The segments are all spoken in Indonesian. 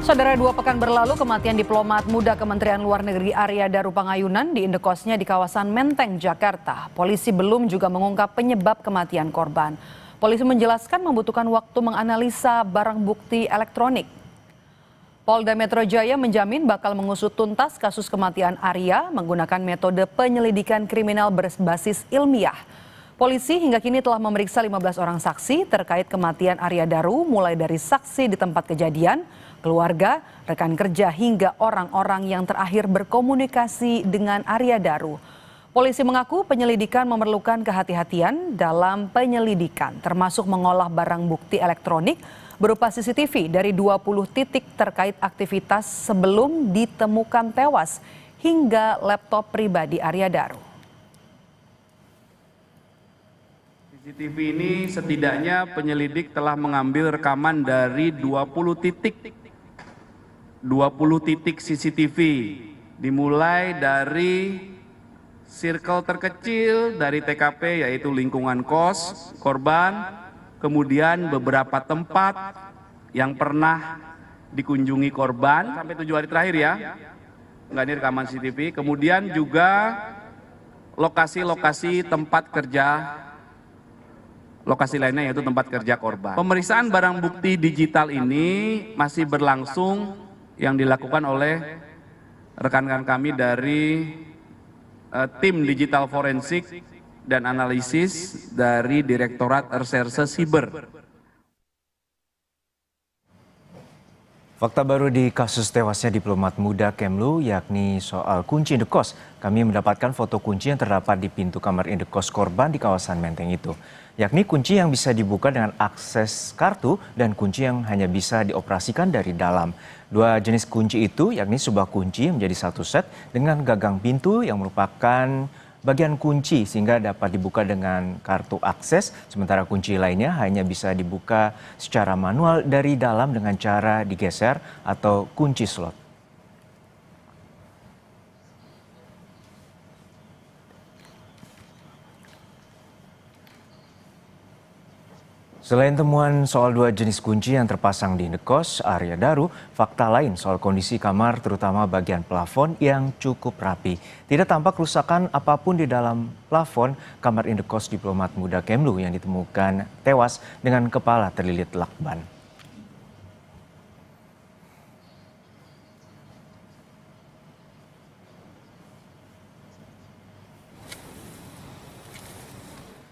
Saudara, 2 pekan berlalu kematian diplomat muda Kementerian Luar Negeri Arya Daru Pangayunan di indekosnya di kawasan Menteng, Jakarta. Polisi belum juga mengungkap penyebab kematian korban. Polisi menjelaskan membutuhkan waktu menganalisa barang bukti elektronik. Polda Metro Jaya menjamin bakal mengusut tuntas kasus kematian Arya menggunakan metode penyelidikan kriminal berbasis ilmiah. Polisi hingga kini telah memeriksa 15 orang saksi terkait kematian Arya Daru, mulai dari saksi di tempat kejadian, keluarga, rekan kerja, hingga orang-orang yang terakhir berkomunikasi dengan Arya Daru. Polisi mengaku penyelidikan memerlukan kehati-hatian dalam penyelidikan, termasuk mengolah barang bukti elektronik berupa CCTV dari 20 titik terkait aktivitas sebelum ditemukan tewas, hingga laptop pribadi Arya Daru. CCTV ini setidaknya penyelidik telah mengambil rekaman dari 20 titik CCTV, dimulai dari circle terkecil dari TKP, yaitu lingkungan kos korban, kemudian beberapa tempat yang pernah dikunjungi korban sampai 7 hari terakhir ya, enggak, ini rekaman CCTV, kemudian juga lokasi-lokasi tempat kerja, lokasi lainnya yaitu tempat kerja korban. Pemeriksaan barang bukti digital ini masih berlangsung yang dilakukan oleh rekan-rekan kami dari tim digital forensik dan analisis dari Direktorat Reserse Siber. Fakta baru di kasus tewasnya diplomat muda Kemlu, yakni soal kunci indekos. Kami mendapatkan foto kunci yang terdapat di pintu kamar indekos korban di kawasan Menteng itu, yakni kunci yang bisa dibuka dengan akses kartu dan kunci yang hanya bisa dioperasikan dari dalam. 2 jenis kunci itu, yakni sebuah kunci yang menjadi satu set dengan gagang pintu yang merupakan bagian kunci sehingga dapat dibuka dengan kartu akses, sementara kunci lainnya hanya bisa dibuka secara manual dari dalam dengan cara digeser atau kunci slot. Selain temuan soal 2 jenis kunci yang terpasang di indekos Arya Daru, fakta lain soal kondisi kamar terutama bagian plafon yang cukup rapi. Tidak tampak kerusakan apapun di dalam plafon kamar indekos diplomat muda Kemlu yang ditemukan tewas dengan kepala terlilit lakban.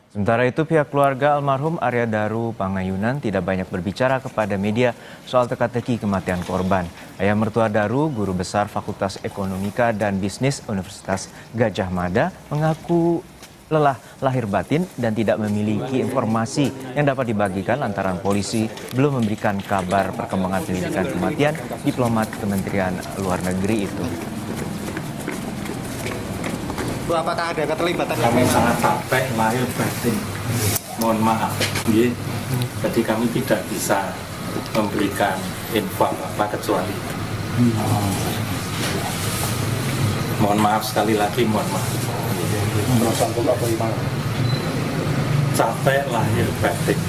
Sementara itu, pihak keluarga almarhum Arya Daru Pangayunan tidak banyak berbicara kepada media soal teka-teki kematian korban. Ayah mertua Daru, guru besar Fakultas Ekonomika dan Bisnis Universitas Gadjah Mada, mengaku lelah lahir batin dan tidak memiliki informasi yang dapat dibagikan lantaran polisi belum memberikan kabar perkembangan penyelidikan kematian diplomat Kementerian Luar Negeri itu. Apakah ada keterlibatan? Kami sangat capek lahir batin. Mohon maaf, jadi kami tidak bisa memberikan info apa kecuali. Mohon maaf sekali lagi, mohon maaf. Capek lahir batin.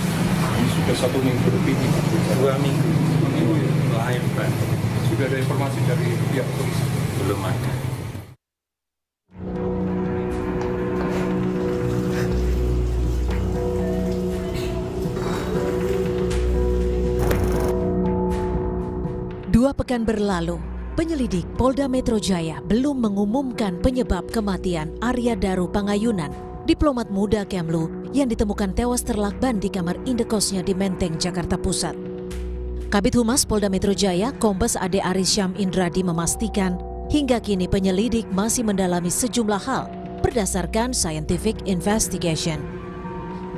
Sudah 1 minggu lebih, 2 minggu. Lahir batin. Sudah ada informasi dari pihak polisi? Belum ada. Dua pekan berlalu, penyelidik Polda Metro Jaya belum mengumumkan penyebab kematian Arya Daru Pangayunan, diplomat muda Kemlu yang ditemukan tewas terlakban di kamar indekosnya di Menteng, Jakarta Pusat. Kabid Humas Polda Metro Jaya, Kombes Ade Aris Syam Indradi memastikan, hingga kini penyelidik masih mendalami sejumlah hal berdasarkan scientific investigation.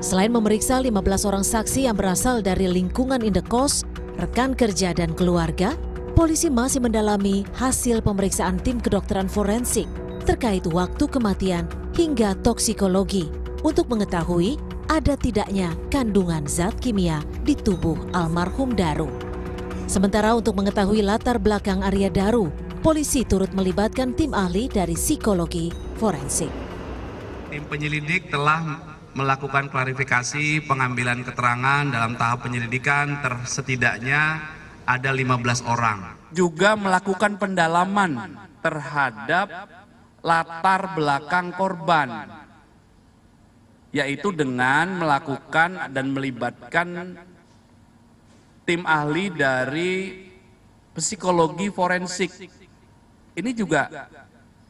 Selain memeriksa 15 orang saksi yang berasal dari lingkungan indekos, rekan kerja dan keluarga, polisi masih mendalami hasil pemeriksaan tim kedokteran forensik terkait waktu kematian hingga toksikologi untuk mengetahui ada tidaknya kandungan zat kimia di tubuh almarhum Daru. Sementara untuk mengetahui latar belakang Arya Daru, polisi turut melibatkan tim ahli dari psikologi forensik. Tim penyelidik telah melakukan klarifikasi pengambilan keterangan dalam tahap penyelidikan setidaknya ada 15 orang. Juga melakukan pendalaman terhadap latar belakang korban, yaitu dengan melakukan dan melibatkan tim ahli dari psikologi forensik. Ini juga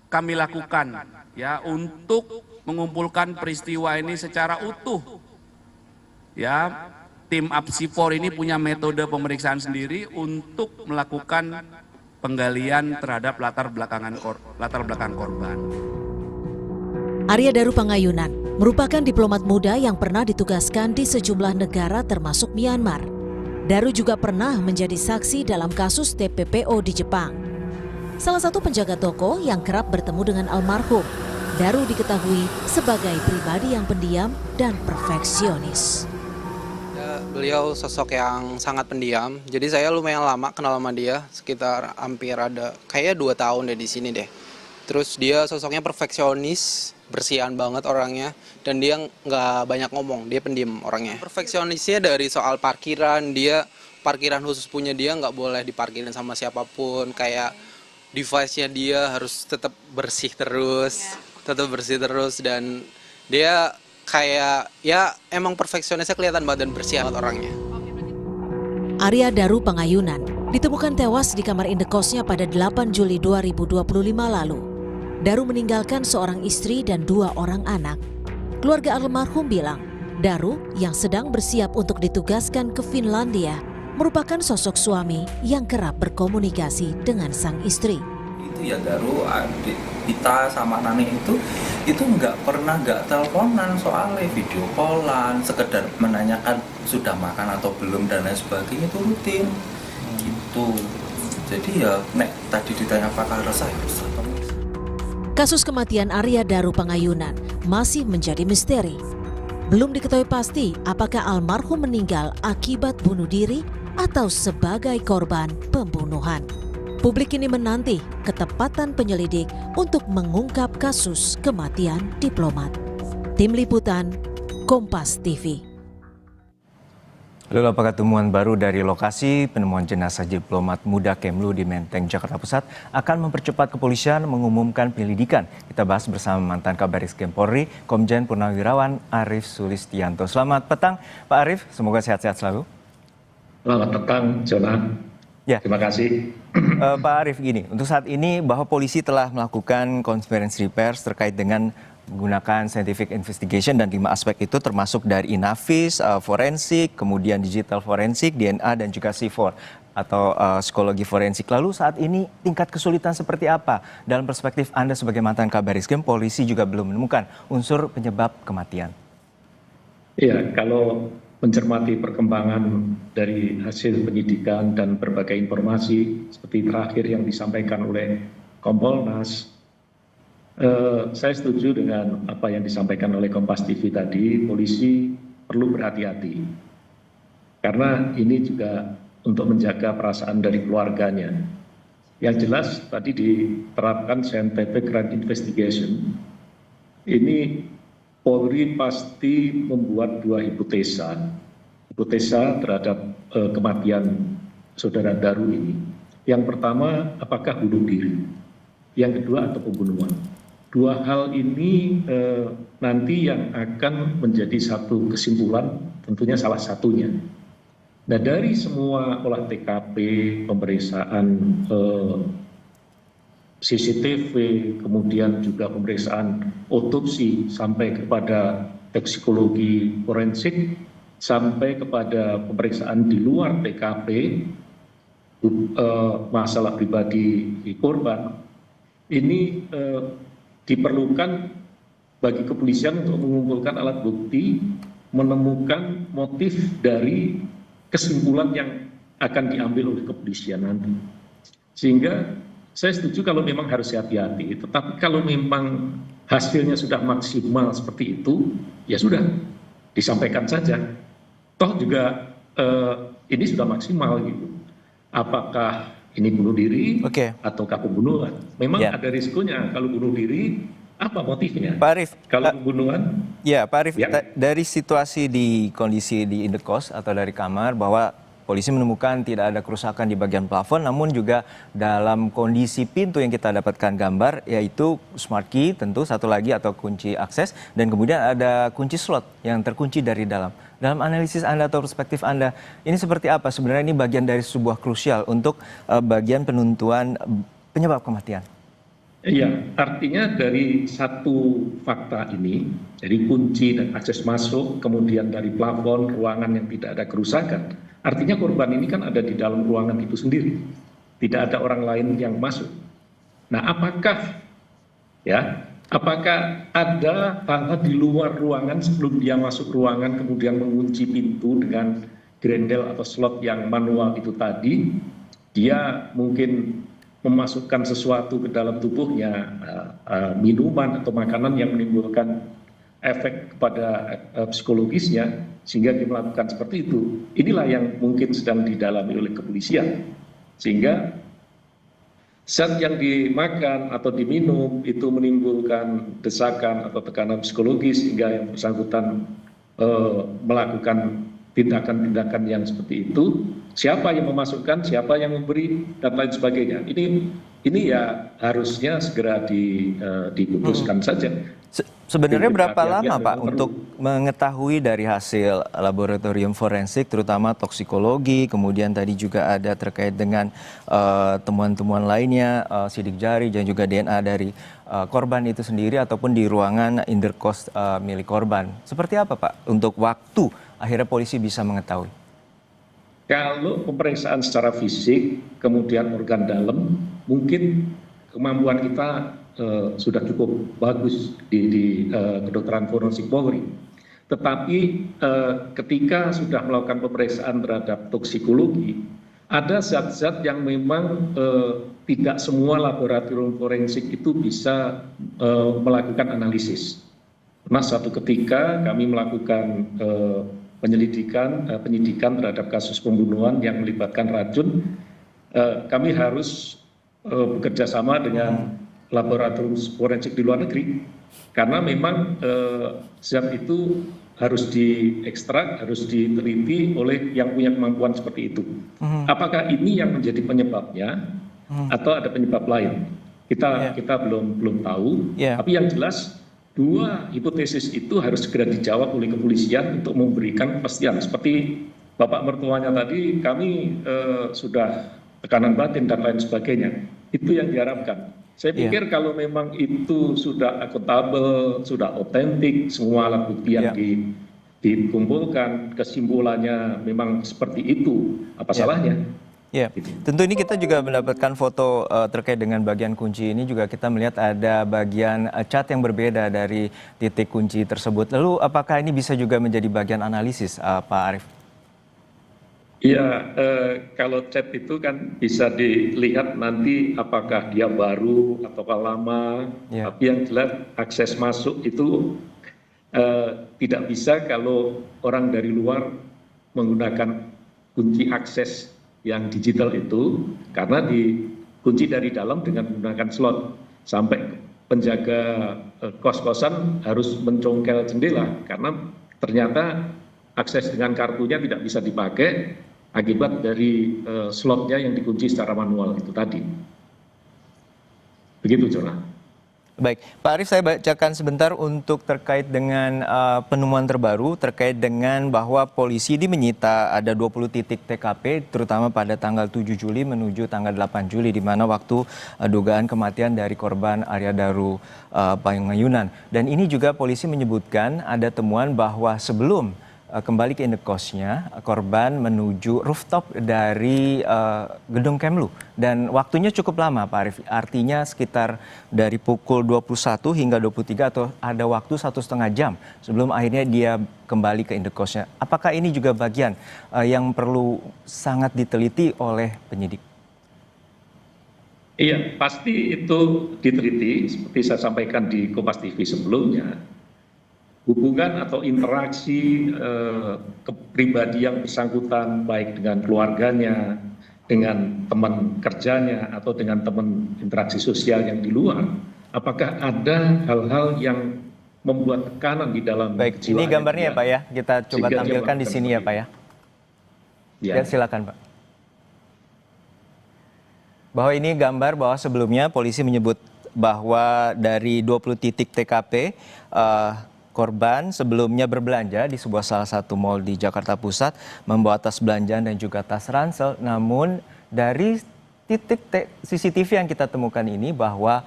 kami lakukan ya untuk mengumpulkan peristiwa ini secara utuh. Ya, tim Apsifor ini punya metode pemeriksaan sendiri untuk melakukan penggalian terhadap latar belakang korban. Arya Daru Pangayunan merupakan diplomat muda yang pernah ditugaskan di sejumlah negara termasuk Myanmar. Daru juga pernah menjadi saksi dalam kasus TPPO di Jepang. Salah satu penjaga toko yang kerap bertemu dengan almarhum, Daru diketahui sebagai pribadi yang pendiam dan perfeksionis. Beliau sosok yang sangat pendiam, jadi saya lumayan lama kenal sama dia, sekitar hampir ada kayaknya 2 tahun deh di sini deh. Terus dia sosoknya perfeksionis, bersihan banget orangnya, dan dia nggak banyak ngomong, dia pendiam orangnya. Perfeksionisnya dari soal parkiran, dia parkiran khusus punya dia nggak boleh diparkirin sama siapapun, kayak device-nya dia harus tetap bersih terus, dan dia kayak ya emang perfeksionisnya kelihatan banget dan bersih banget orangnya. Arya Daru Pangayunan ditemukan tewas di kamar indekosnya pada 8 Juli 2025 lalu. Daru meninggalkan seorang istri dan 2 orang anak. Keluarga almarhum bilang, Daru yang sedang bersiap untuk ditugaskan ke Finlandia merupakan sosok suami yang kerap berkomunikasi dengan sang istri. Itu ya Daru, adik kita sama Nani itu nggak teleponan, soalnya video callan, sekedar menanyakan sudah makan atau belum dan lain sebagainya, itu rutin gitu. Jadi ya nek tadi ditanya apakah resah, ya resah. Kasus kematian Arya Daru Pangayunan masih menjadi misteri. Belum diketahui pasti apakah almarhum meninggal akibat bunuh diri atau sebagai korban pembunuhan. Publik kini menanti ketepatan penyelidik untuk mengungkap kasus kematian diplomat. Tim Liputan, Kompas TV. Lalu apakah temuan baru dari lokasi penemuan jenazah diplomat muda Kemlu di Menteng, Jakarta Pusat akan mempercepat kepolisian mengumumkan penyelidikan? Kita bahas bersama mantan Kabariskem Polri, Komjen Purnawirawan Arief Sulistianto. Selamat petang Pak Arief, semoga sehat-sehat selalu. Selamat petang, Jonan. Ya. Terima kasih. Pak Arief, gini, untuk saat ini bahwa polisi telah melakukan konferensi pers terkait dengan menggunakan scientific investigation dan 5 aspek itu termasuk dari Inavis, forensik, kemudian digital forensik, DNA dan juga C4 atau psikologi forensik. Lalu saat ini tingkat kesulitan seperti apa? Dalam perspektif Anda sebagai mantan Kabariskem, polisi juga belum menemukan unsur penyebab kematian. Iya, kalau mencermati perkembangan dari hasil penyidikan dan berbagai informasi seperti terakhir yang disampaikan oleh Kompolnas, saya setuju dengan apa yang disampaikan oleh Kompas TV tadi. Polisi perlu berhati-hati karena ini juga untuk menjaga perasaan dari keluarganya. Yang jelas tadi diterapkan scientific crime investigation. Ini Polri pasti membuat 2 hipotesa terhadap kematian saudara Daru ini. Yang pertama, apakah bunuh diri? Yang kedua, atau pembunuhan? 2 hal ini nanti yang akan menjadi satu kesimpulan, tentunya salah satunya. Nah, dari semua olah TKP, pemeriksaan CCTV, kemudian juga pemeriksaan otopsi sampai kepada toksikologi forensik, sampai kepada pemeriksaan di luar TKP, masalah pribadi korban, ini diperlukan bagi kepolisian untuk mengumpulkan alat bukti, menemukan motif dari kesimpulan yang akan diambil oleh kepolisian nanti. Sehingga saya setuju kalau memang harus hati-hati, tetapi kalau memang hasilnya sudah maksimal seperti itu, ya sudah, disampaikan saja. Toh juga ini sudah maksimal gitu. Apakah ini bunuh diri ataukah pembunuhan? Memang ada risikonya kalau bunuh diri, apa motifnya? Pak Arief, kalau pembunuhan? Ya, Pak Arief, dari situasi di kondisi di indekos atau dari kamar bahwa Polisi menemukan tidak ada kerusakan di bagian plafon, namun juga dalam kondisi pintu yang kita dapatkan gambar, yaitu smart key tentu satu lagi atau kunci akses, dan kemudian ada kunci slot yang terkunci dari dalam. Dalam analisis Anda atau perspektif Anda, ini seperti apa? Sebenarnya ini bagian dari sebuah krusial untuk bagian penentuan penyebab kematian. Iya, artinya dari satu fakta ini, dari kunci dan akses masuk, kemudian dari plafon, ruangan yang tidak ada kerusakan, artinya korban ini kan ada di dalam ruangan itu sendiri. Tidak ada orang lain yang masuk. Nah, apakah ada hal-hal di luar ruangan sebelum dia masuk ruangan, kemudian mengunci pintu dengan grendel atau slot yang manual itu tadi, dia mungkin memasukkan sesuatu ke dalam tubuhnya, minuman atau makanan yang menimbulkan efek kepada psikologisnya, sehingga dia melakukan seperti itu. Inilah yang mungkin sedang didalami oleh kepolisian. Sehingga zat yang dimakan atau diminum itu menimbulkan desakan atau tekanan psikologis, sehingga yang bersangkutan melakukan tindakan-tindakan yang seperti itu. Siapa yang memasukkan, siapa yang memberi, dan lain sebagainya. Ini ya harusnya segera diputuskan saja. Sebenarnya berapa lama Pak untuk mengetahui dari hasil laboratorium forensik, terutama toksikologi, kemudian tadi juga ada terkait dengan temuan-temuan lainnya, sidik jari dan juga DNA dari korban itu sendiri ataupun di ruangan indekos milik korban. Seperti apa Pak untuk waktu akhirnya polisi bisa mengetahui? Kalau pemeriksaan secara fisik, kemudian organ dalam, mungkin kemampuan kita sudah cukup bagus di kedokteran forensik Polri. Tetapi ketika sudah melakukan pemeriksaan terhadap toksikologi, ada zat-zat yang memang tidak semua laboratorium forensik itu bisa melakukan analisis. Pernah satu ketika kami melakukan penyidikan terhadap kasus pembunuhan yang melibatkan racun, kami harus bekerja sama dengan laboratorium forensik di luar negeri, karena memang zat itu harus diekstrak, harus diteliti oleh yang punya kemampuan seperti itu. Apakah ini yang menjadi penyebabnya atau ada penyebab lain? Kita belum tahu. Tapi yang jelas, dua hipotesis itu harus segera dijawab oleh kepolisian untuk memberikan kepastian. Seperti Bapak mertuanya tadi, kami sudah tekanan batin dan lain sebagainya. Itu yang diharapkan. Saya pikir kalau memang itu sudah akuntabel, sudah otentik, semua alat bukti yang dikumpulkan, kesimpulannya memang seperti itu, apa salahnya? Ya, tentu ini kita juga mendapatkan foto terkait dengan bagian kunci ini, juga kita melihat ada bagian cat yang berbeda dari titik kunci tersebut. Lalu apakah ini bisa juga menjadi bagian analisis, Pak Arief? Iya, kalau cat itu kan bisa dilihat nanti apakah dia baru atau lama. Tapi yang jelas akses masuk itu tidak bisa kalau orang dari luar menggunakan kunci akses yang digital itu, karena dikunci dari dalam dengan menggunakan slot. Sampai penjaga kos-kosan harus mencongkel jendela karena ternyata akses dengan kartunya tidak bisa dipakai akibat dari slotnya yang dikunci secara manual itu tadi. Begitu, Jona. Baik, Pak Arief, saya bacakan sebentar untuk terkait dengan penemuan terbaru terkait dengan bahwa polisi menyita ada 20 titik TKP, terutama pada tanggal 7 Juli menuju tanggal 8 Juli, di mana waktu dugaan kematian dari korban Arya Daru Pangayunan. Dan ini juga polisi menyebutkan ada temuan bahwa sebelum kembali ke indekosnya, korban menuju rooftop dari gedung Kemlu. Dan waktunya cukup lama, Pak Arief. Artinya sekitar dari pukul 21 hingga 23 atau ada waktu 1,5 jam sebelum akhirnya dia kembali ke indekosnya. Apakah ini juga bagian yang perlu sangat diteliti oleh penyidik? Iya, pasti itu diteliti. Seperti saya sampaikan di Kompas TV sebelumnya, hubungan atau interaksi kepribadian bersangkutan baik dengan keluarganya, dengan teman kerjanya, atau dengan teman interaksi sosial yang di luar, apakah ada hal-hal yang membuat tekanan di dalam jiwa. Baik, ini gambarnya ya Pak ya, kita coba tampilkan di sini ya Pak ya. Ya, silakan Pak. Bahwa ini gambar bahwa sebelumnya polisi menyebut bahwa dari 20 titik TKP, korban sebelumnya berbelanja di sebuah salah satu mal di Jakarta Pusat, membawa tas belanjaan dan juga tas ransel. Namun dari titik CCTV yang kita temukan ini bahwa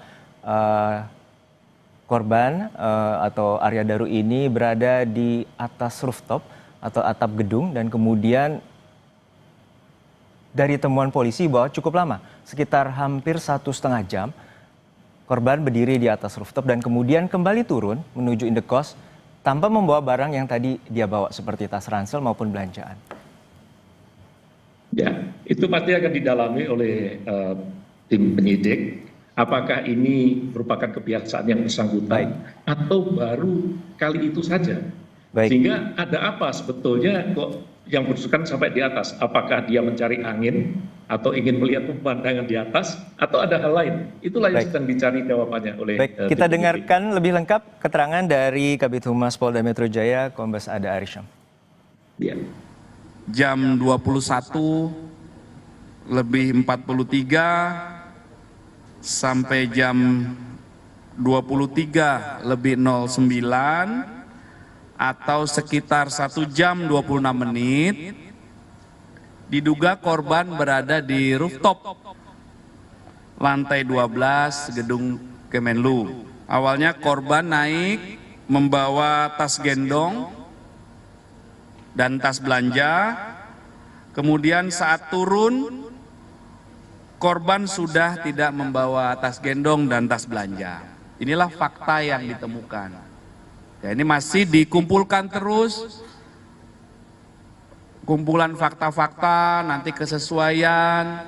korban atau Arya Daru ini berada di atas rooftop atau atap gedung, dan kemudian dari temuan polisi bahwa cukup lama, sekitar hampir 1,5 jam, korban berdiri di atas rooftop dan kemudian kembali turun menuju indekos tanpa membawa barang yang tadi dia bawa seperti tas ransel maupun belanjaan. Ya, itu pasti akan didalami oleh tim penyidik. Apakah ini merupakan kebiasaan yang bersangkutan atau baru kali itu saja? Sehingga ada apa sebetulnya kok yang bersangkutan sampai di atas? Apakah dia mencari angin atau ingin melihat pemandangan di atas atau ada hal lain? Itulah yang sedang dicari jawabannya oleh Kita dengarkan lebih lengkap keterangan dari Kabid Humas Polda Metro Jaya, Kombes Ada Arysyam. Ya. Jam 21:43 sampai jam 23:09 atau sekitar 1 jam 26 menit, diduga korban berada di rooftop lantai 12 gedung Kemenlu. Awalnya korban naik membawa tas gendong dan tas belanja, kemudian saat turun korban sudah tidak membawa tas gendong dan tas belanja. Inilah fakta yang ditemukan. Ya, ini masih dikumpulkan terus, kumpulan fakta-fakta, nanti kesesuaian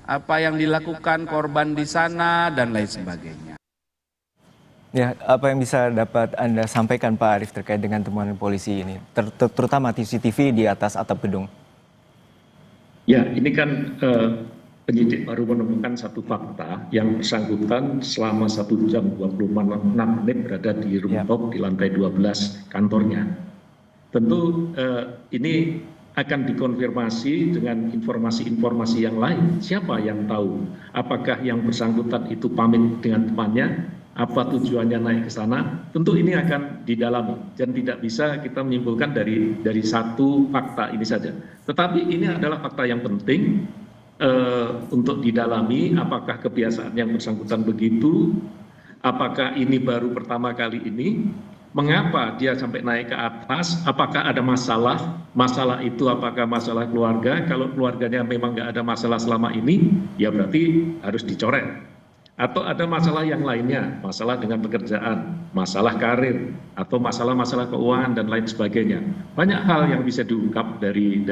apa yang dilakukan korban di sana dan lain sebagainya. Ya, apa yang bisa dapat Anda sampaikan Pak Arief terkait dengan temuan polisi ini, terutama CCTV di atas atap gedung? Ya, ini kan penyidik baru menemukan satu fakta yang bersangkutan selama 1 jam 26 menit berada di rooftop di lantai 12 kantornya. Tentu ini akan dikonfirmasi dengan informasi-informasi yang lain. Siapa yang tahu? Apakah yang bersangkutan itu pamit dengan temannya? Apa tujuannya naik ke sana? Tentu ini akan didalami dan tidak bisa kita menyimpulkan dari satu fakta ini saja. Tetapi ini adalah fakta yang penting untuk didalami. Apakah kebiasaan yang bersangkutan begitu? Apakah ini baru pertama kali ini? Mengapa dia sampai naik ke atas? Apakah ada masalah? Masalah itu apakah masalah keluarga? Kalau keluarganya memang nggak ada masalah selama ini, ya berarti harus dicoret. Atau ada masalah yang lainnya, masalah dengan pekerjaan, masalah karir, atau masalah-masalah keuangan dan lain sebagainya. Banyak hal yang bisa diungkap dari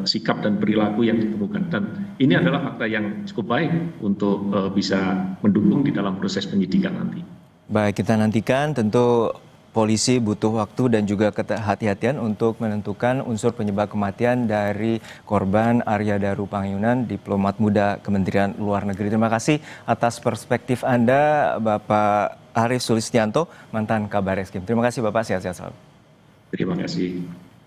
sikap dan perilaku yang ditemukan. Dan ini adalah fakta yang cukup baik untuk bisa mendukung di dalam proses penyidikan nanti. Baik, kita nantikan. Tentu polisi butuh waktu dan juga kehati-hatian untuk menentukan unsur penyebab kematian dari korban Arya Daru Pangaiyunan, diplomat muda Kementerian Luar Negeri. Terima kasih atas perspektif Anda, Bapak Arief Sulistianto, mantan Kabar Eskrim. Terima kasih Bapak, sehat-sehat selalu. Terima kasih.